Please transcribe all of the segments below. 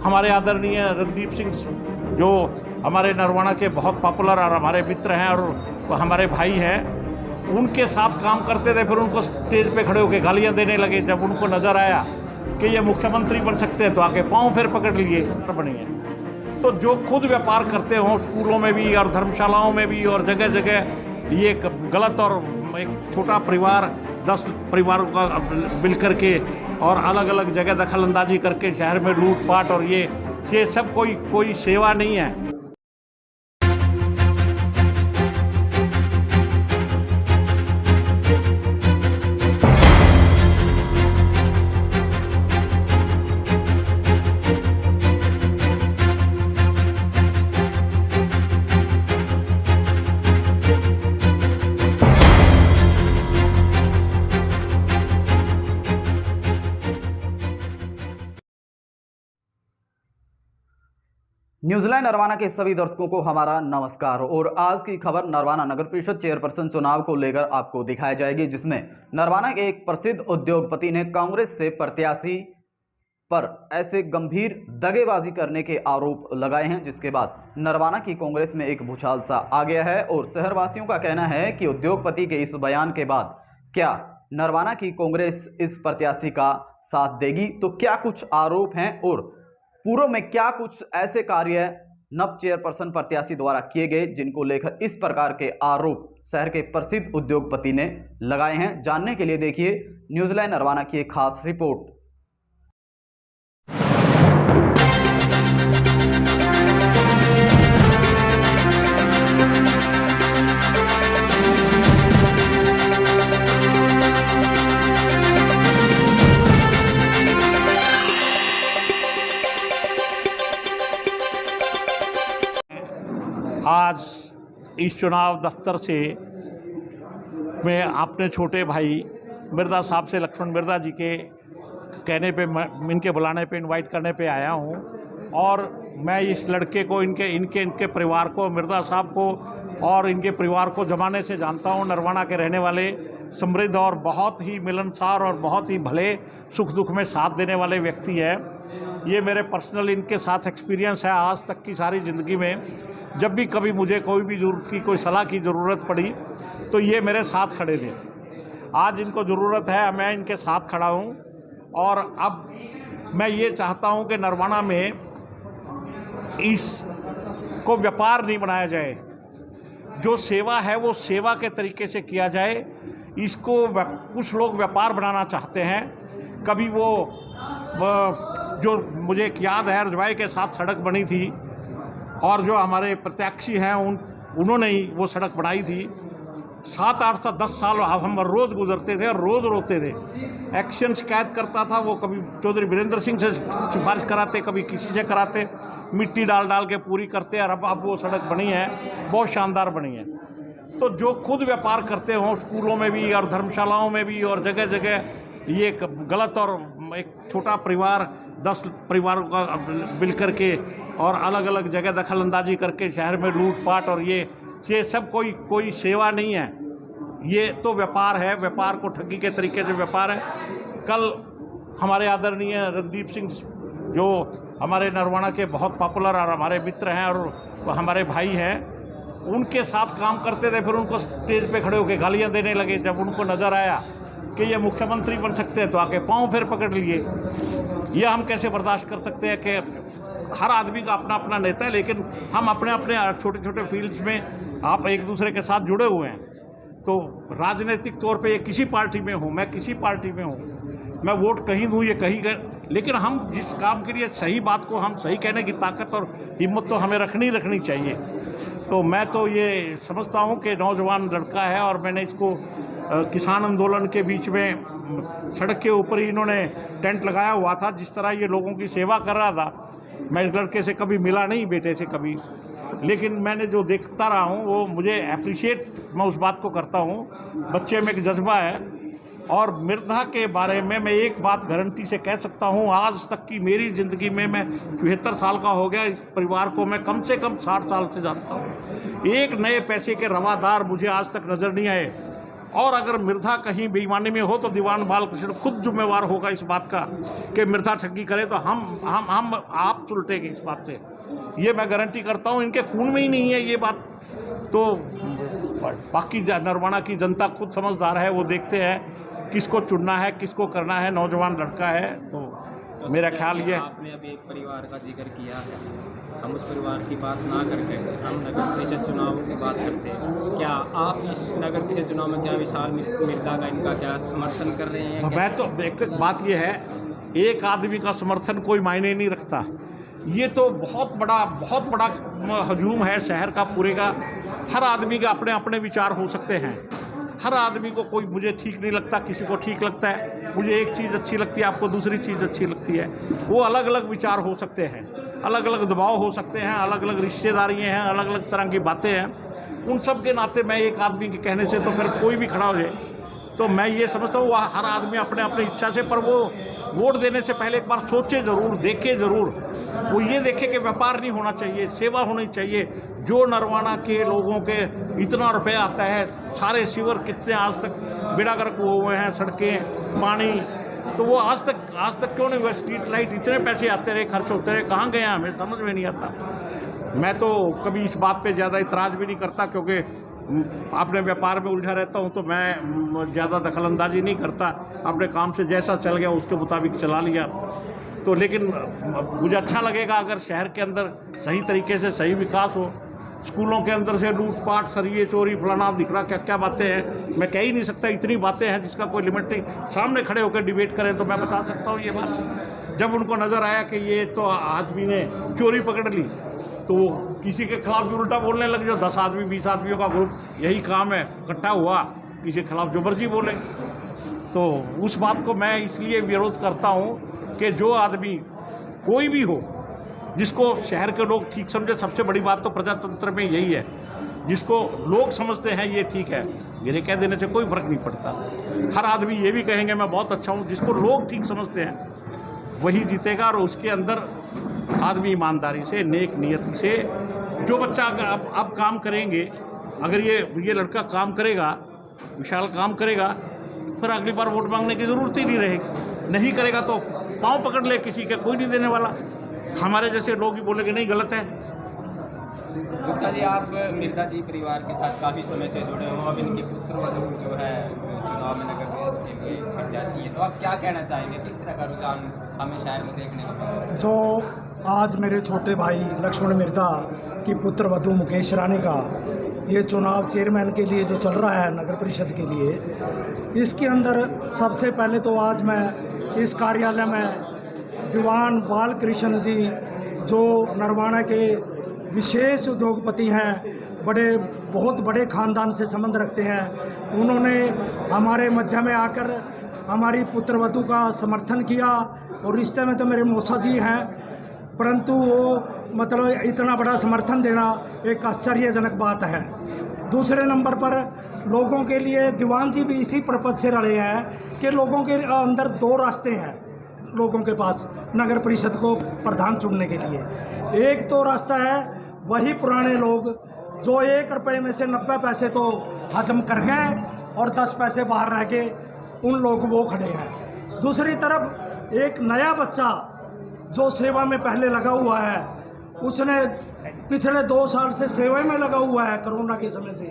हमारे आदरणीय रणदीप सिंह जो हमारे नरवाना के बहुत पॉपुलर और हमारे मित्र हैं और हमारे भाई हैं, उनके साथ काम करते थे। फिर उनको स्टेज पे खड़े होकर गालियां देने लगे। जब उनको नज़र आया कि ये मुख्यमंत्री बन सकते हैं तो आके पाँव फिर पकड़ लिए बनी है। तो जो खुद व्यापार करते हों स्कूलों में भी और धर्मशालाओं में भी और जगह जगह ये गलत, और एक छोटा परिवार 10 परिवारों का मिल करके और अलग अलग जगह दखल अंदाजी करके शहर में लूटपाट, और ये सब कोई सेवा नहीं है। न्यूजीलैंड नरवाना के सभी दर्शकों को हमारा नमस्कार। और आज की खबर नरवाना नगर परिषद चेयरपर्सन चुनाव को लेकर आपको दिखाई जाएगी, जिसमें नरवाना के एक प्रसिद्ध उद्योगपति ने कांग्रेस से प्रत्याशी पर ऐसे गंभीर दगेबाजी करने के आरोप लगाए हैं, जिसके बाद नरवाना की कांग्रेस में एक भूचाल सा आ गया है। और शहरवासियों का कहना है कि उद्योगपति के इस बयान के बाद क्या नरवाना की कांग्रेस इस प्रत्याशी का साथ देगी, तो क्या कुछ आरोप हैं और पूर्व में क्या कुछ ऐसे कार्य नव चेयरपर्सन प्रत्याशी द्वारा किए गए जिनको लेकर इस प्रकार के आरोप शहर के प्रसिद्ध उद्योगपति ने लगाए हैं। जानने के लिए देखिए न्यूजीलैंड नरवाना की एक खास रिपोर्ट। आज इस चुनाव दफ्तर से मैं अपने छोटे भाई मिर्ज़ा साहब से, लक्ष्मण मिर्ज़ा जी के कहने पे, इनके बुलाने पे, इनवाइट करने पे आया हूँ। और मैं इस लड़के को, इनके परिवार को, मिर्ज़ा साहब को और इनके परिवार को ज़माने से जानता हूँ। नरवाना के रहने वाले समृद्ध और बहुत ही मिलनसार और बहुत ही भले सुख दुख में साथ देने वाले व्यक्ति है। ये मेरे पर्सनल इनके साथ एक्सपीरियंस है आज तक की सारी ज़िंदगी में। जब भी कभी मुझे कोई भी ज़रूरत की, कोई सलाह की ज़रूरत पड़ी तो ये मेरे साथ खड़े थे। आज इनको ज़रूरत है, मैं इनके साथ खड़ा हूँ। और अब मैं ये चाहता हूँ कि नरवाना में इसको व्यापार नहीं बनाया जाए। जो सेवा है वो सेवा के तरीके से किया जाए। इसको कुछ लोग व्यापार बनाना चाहते हैं। कभी वो जो मुझे एक याद है, रजवाई के साथ सड़क बनी थी और जो हमारे प्रत्याशी हैं उन्होंने ही वो सड़क बनाई थी। 7, 8 से 10 साल हम रोज़ गुजरते थे और रोज़ रोते थे। एक्शन शिकायत करता था वो, कभी चौधरी वीरेंद्र सिंह से सिफारिश कराते, कभी किसी से कराते, मिट्टी डाल के पूरी करते। और अब वो सड़क बनी है, बहुत शानदार बनी है। तो जो खुद व्यापार करते हों स्कूलों में भी और धर्मशालाओं में भी और जगह जगह ये गलत, और एक छोटा परिवार 10 परिवारों का मिल करके और अलग अलग जगह दखल अंदाजी करके शहर में लूटपाट, और ये सब कोई सेवा नहीं है। ये तो व्यापार है, व्यापार को ठगी के तरीके से व्यापार है। कल हमारे आदरणीय रणदीप सिंह जो हमारे नरवाना के बहुत पॉपुलर और हमारे मित्र हैं और हमारे भाई हैं, उनके साथ काम करते थे। फिर उनको स्टेज पे खड़े होकर गालियां देने लगे। जब उनको नज़र आया कि ये मुख्यमंत्री बन सकते हैं तो आके पाँव फिर पकड़ लिए। यह हम कैसे बर्दाश्त कर सकते हैं कि हर आदमी का अपना अपना नेता है, लेकिन हम अपने अपने छोटे छोटे फील्ड्स में आप एक दूसरे के साथ जुड़े हुए हैं। तो राजनीतिक तौर पे ये किसी पार्टी में हूँ, मैं किसी पार्टी में हूँ, मैं वोट कहीं दूँ ये कहीं लेकिन हम जिस काम के लिए सही बात को हम सही कहने की ताकत और हिम्मत तो हमें रखनी चाहिए। तो मैं तो ये समझता हूँ कि नौजवान लड़का है, और मैंने इसको किसान आंदोलन के बीच में सड़क के ऊपर ही इन्होंने टेंट लगाया हुआ था। जिस तरह ये लोगों की सेवा कर रहा था, मैं इस लड़के से कभी मिला नहीं, बेटे से कभी, लेकिन मैंने जो देखता रहा हूँ वो मुझे अप्रिशिएट मैं उस बात को करता हूँ। बच्चे में एक जज्बा है। और मिर्धा के बारे में मैं एक बात गारंटी से कह सकता हूँ, आज तक की मेरी ज़िंदगी में, मैं 74 साल का हो गया, इस परिवार को मैं कम से कम 60 साल से जानता हूँ। एक नए पैसे के रवादार मुझे आज तक नज़र नहीं आए। और अगर मृधा कहीं बेईमानी में हो तो दीवान बालकृष्ण खुद जिम्मेवार होगा इस बात का कि मृधा ठगी करे तो हम आप सुलटेंगे इस बात से, ये मैं गारंटी करता हूँ। इनके खून में ही नहीं है ये बात। तो बाकी नरवाना की जनता खुद समझदार है, वो देखते हैं किसको चुनना है, किसको करना है। नौजवान लड़का है, तो मेरा ख्याल ये। आपने अभी एक परिवार का जिक्र किया है, हम उस परिवार की बात ना करके हम नगर परिषद चुनाव की बात करते हैं। क्या आप इस नगर परिषद चुनाव में क्या विशाल मिर्जा का इनका क्या समर्थन कर रहे हैं? मैं तो एक बात ये है, एक आदमी का समर्थन कोई मायने नहीं रखता। ये तो बहुत बड़ा हजूम है शहर का पूरे का। हर आदमी के अपने अपने विचार हो सकते हैं। हर आदमी को कोई मुझे ठीक नहीं लगता, किसी को ठीक लगता है। मुझे एक चीज़ अच्छी लगती है, आपको दूसरी चीज़ अच्छी लगती है। वो अलग अलग विचार हो सकते हैं, अलग अलग दबाव हो सकते हैं, अलग अलग रिश्तेदारियाँ हैं, अलग अलग तरह की बातें हैं। उन सब के नाते मैं एक आदमी के कहने से तो फिर कोई भी खड़ा हो जाए तो मैं ये समझता हूँ वह हर आदमी अपने अपने इच्छा से, पर वो वोट देने से पहले एक बार सोचे ज़रूर, देखे ज़रूर। वो ये देखे कि व्यापार नहीं होना चाहिए, सेवा होनी चाहिए। जो नरवाना के लोगों के इतना रुपया आता है, सारे सीवर कितने आज तक बेड़ा गर्क हुए हैं, सड़कें, पानी, तो वो आज तक क्यों नहीं हुआ? स्ट्रीट लाइट, इतने पैसे आते रहे, खर्च होते रहे, कहाँ गए? हमें समझ में नहीं आता। मैं तो कभी इस बात पे ज़्यादा इतराज़ भी नहीं करता, क्योंकि अपने व्यापार में उलझा रहता हूँ, तो मैं ज़्यादा दखलंदाजी नहीं करता। अपने काम से जैसा चल गया उसके मुताबिक चला लिया। तो लेकिन मुझे अच्छा लगेगा अगर शहर के अंदर सही तरीके से सही विकास हो। स्कूलों के अंदर से लूटपाट, सरिये, चोरी, फलाना दिखना, क्या क्या बातें हैं, मैं कह ही नहीं सकता। इतनी बातें हैं जिसका कोई लिमिट नहीं। सामने खड़े होकर डिबेट करें तो मैं बता सकता हूँ ये बात। जब उनको नज़र आया कि ये तो आदमी ने चोरी पकड़ ली, तो वो किसी के खिलाफ भी उल्टा बोलने लग जाओ। 10 आदमी 20 आदमियों का ग्रुप, यही काम है, इकट्ठा हुआ, किसी के खिलाफ जो मर्जी बोले। तो उस बात को मैं इसलिए विरोध करता हूँ कि जो आदमी कोई भी हो, जिसको शहर के लोग ठीक समझे। सबसे बड़ी बात तो प्रजातंत्र में यही है, जिसको लोग समझते हैं ये ठीक है, मेरे कह देने से कोई फ़र्क नहीं पड़ता। हर आदमी ये भी कहेंगे मैं बहुत अच्छा हूँ। जिसको लोग ठीक समझते हैं वही जीतेगा, और उसके अंदर आदमी ईमानदारी से, नेक नियति से, जो बच्चा अब काम करेंगे, अगर ये लड़का काम करेगा, विशाल काम करेगा, फिर अगली बार वोट मांगने की ज़रूरत ही नहीं रहेगी। नहीं करेगा तो पाँव पकड़ ले किसी का, कोई नहीं देने वाला। हमारे जैसे लोग ही बोलेंगे नहीं, गलत है। गुप्ता जी, आप मिर्जा जी परिवार के साथ काफ़ी समय से जुड़े हो। अब इनकी पुत्रवधू जो है चुनाव में नगर परिषद के लिए प्रत्याशी है, तो आप क्या कहना चाहेंगे? किस तरह का रुझान हमें शहर में देखने को मिला? जो आज मेरे छोटे भाई लक्ष्मण मिर्जा की पुत्रवधू मुकेश रानी का ये चुनाव चेयरमैन के लिए जो चल रहा है नगर परिषद के लिए, इसके अंदर सबसे पहले तो आज मैं इस कार्यालय में दीवान बालकृष्ण जी, जो नरवाना के विशेष उद्योगपति हैं, बहुत बड़े ख़ानदान से संबंध रखते हैं, उन्होंने हमारे मध्य में आकर हमारी पुत्रवधू का समर्थन किया। और रिश्ते में तो मेरे मौसा जी हैं, परंतु वो मतलब इतना बड़ा समर्थन देना एक आश्चर्यजनक बात है। दूसरे नंबर पर लोगों के लिए दीवान जी भी इसी पर्पज से लड़े हैं कि लोगों के अंदर 2 रास्ते हैं लोगों के पास नगर परिषद को प्रधान चुनने के लिए। एक तो रास्ता है वही पुराने लोग जो 1 रुपये में से 90 पैसे तो हजम कर गए और 10 पैसे बाहर रह गए, उन लोग वो खड़े हैं। दूसरी तरफ एक नया बच्चा जो सेवा में पहले लगा हुआ है, उसने पिछले 2 साल से सेवा में लगा हुआ है कोरोना के समय से,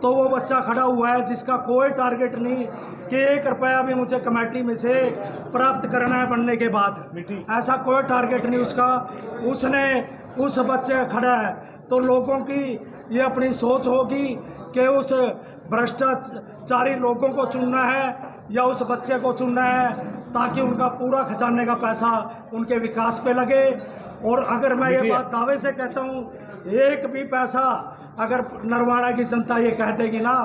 तो वो बच्चा खड़ा हुआ है जिसका कोई टारगेट नहीं कि 1 रुपया भी मुझे कमेटी में से प्राप्त करना है बनने के बाद, ऐसा कोई टारगेट नहीं उसका। उसने उस बच्चे खड़ा है, तो लोगों की ये अपनी सोच होगी कि उस भ्रष्टाचारी लोगों को चुनना है या उस बच्चे को चुनना है, ताकि उनका पूरा खजाने का पैसा उनके विकास पे लगे। और अगर मैं ये बात दावे से कहता हूँ, एक भी पैसा अगर नरवाना की जनता ये कह देगी ना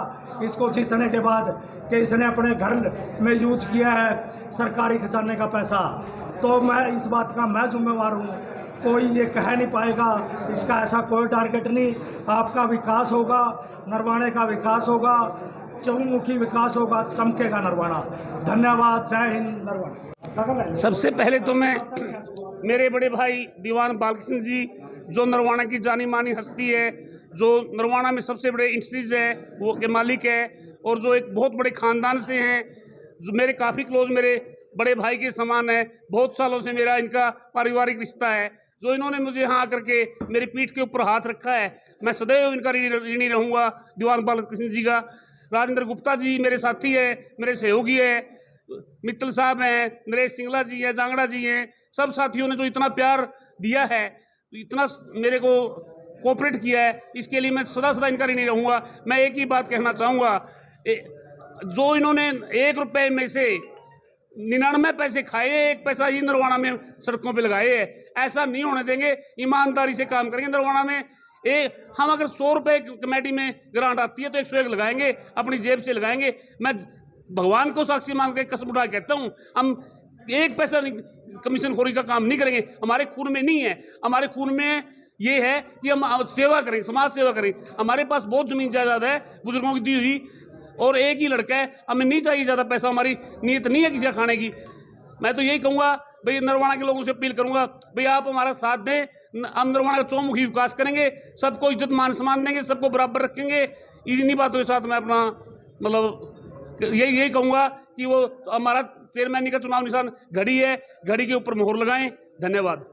इसको जीतने के बाद कि इसने अपने घर में यूज किया है सरकारी खजाने का पैसा, तो मैं इस बात का मैं जिम्मेवार हूँ। कोई ये कह नहीं पाएगा, इसका ऐसा कोई टारगेट नहीं। आपका विकास होगा, नरवाने का विकास होगा, चहुमुखी विकास होगा, चमकेगा नरवाना। धन्यवाद। जय हिंद। नरवाना। सबसे पहले तो मैं मेरे बड़े भाई दीवान बालकृष्ण जी, जो नरवाना की जानी मानी हस्ती है, जो नरवाना में सबसे बड़े इंडस्ट्रीज है वो के मालिक है, और जो एक बहुत बड़े ख़ानदान से हैं, जो मेरे काफ़ी क्लोज मेरे बड़े भाई के समान है। बहुत सालों से मेरा इनका पारिवारिक रिश्ता है। जो इन्होंने मुझे यहाँ आकर के मेरी पीठ के ऊपर हाथ रखा है, मैं सदैव इनका ऋणी रहूँगा। दीवान बालकृष्ण जी का, राजेंद्र गुप्ता जी मेरे साथी है, मेरे सहयोगी है, मित्तल साहब हैं, नरेश सिंगला जी हैं, जांगड़ा जी हैं, सब साथियों ने जो इतना प्यार दिया है, इतना मेरे को कोऑपरेट किया है, इसके लिए मैं सदा सदा इनका ऋणी रहूँगा। मैं एक ही बात कहना चाहूँगा, जो इन्होंने 1 रुपये में से 99 पैसे खाए, 1 पैसा ही नरवाना में सड़कों पे लगाए है। ऐसा नहीं होने देंगे, ईमानदारी से काम करेंगे। नरवाना में हम अगर 100 रुपये कमेटी में ग्रांट आती है तो 101 लगाएंगे, अपनी जेब से लगाएंगे। मैं भगवान को साक्षी मान के कसम उठा कहता हूँ, हम 1 पैसा कमीशन खोरी का काम नहीं करेंगे। हमारे खून में नहीं है, हमारे खून में ये है कि हम सेवा करें, समाज सेवा करें। हमारे पास बहुत ज़मीन जायदाद है बुजुर्गों की दी हुई, और एक ही लड़का है, हमें नहीं चाहिए ज़्यादा पैसा, हमारी नीयत नहीं है किसी का खाने की। मैं तो यही कहूँगा भाई, नरवाना के लोगों से अपील करूँगा, भाई आप हमारा साथ दें, हम नरवाना का चौमुखी विकास करेंगे, सबको इज्जत मान सम्मान देंगे, सबको बराबर रखेंगे। इन्हीं बातों के साथ मैं अपना मतलब यही कहूँगा कि वो हमारा चेयरमैन का चुनाव निशान घड़ी है, घड़ी के ऊपर मोहर लगाएं। धन्यवाद।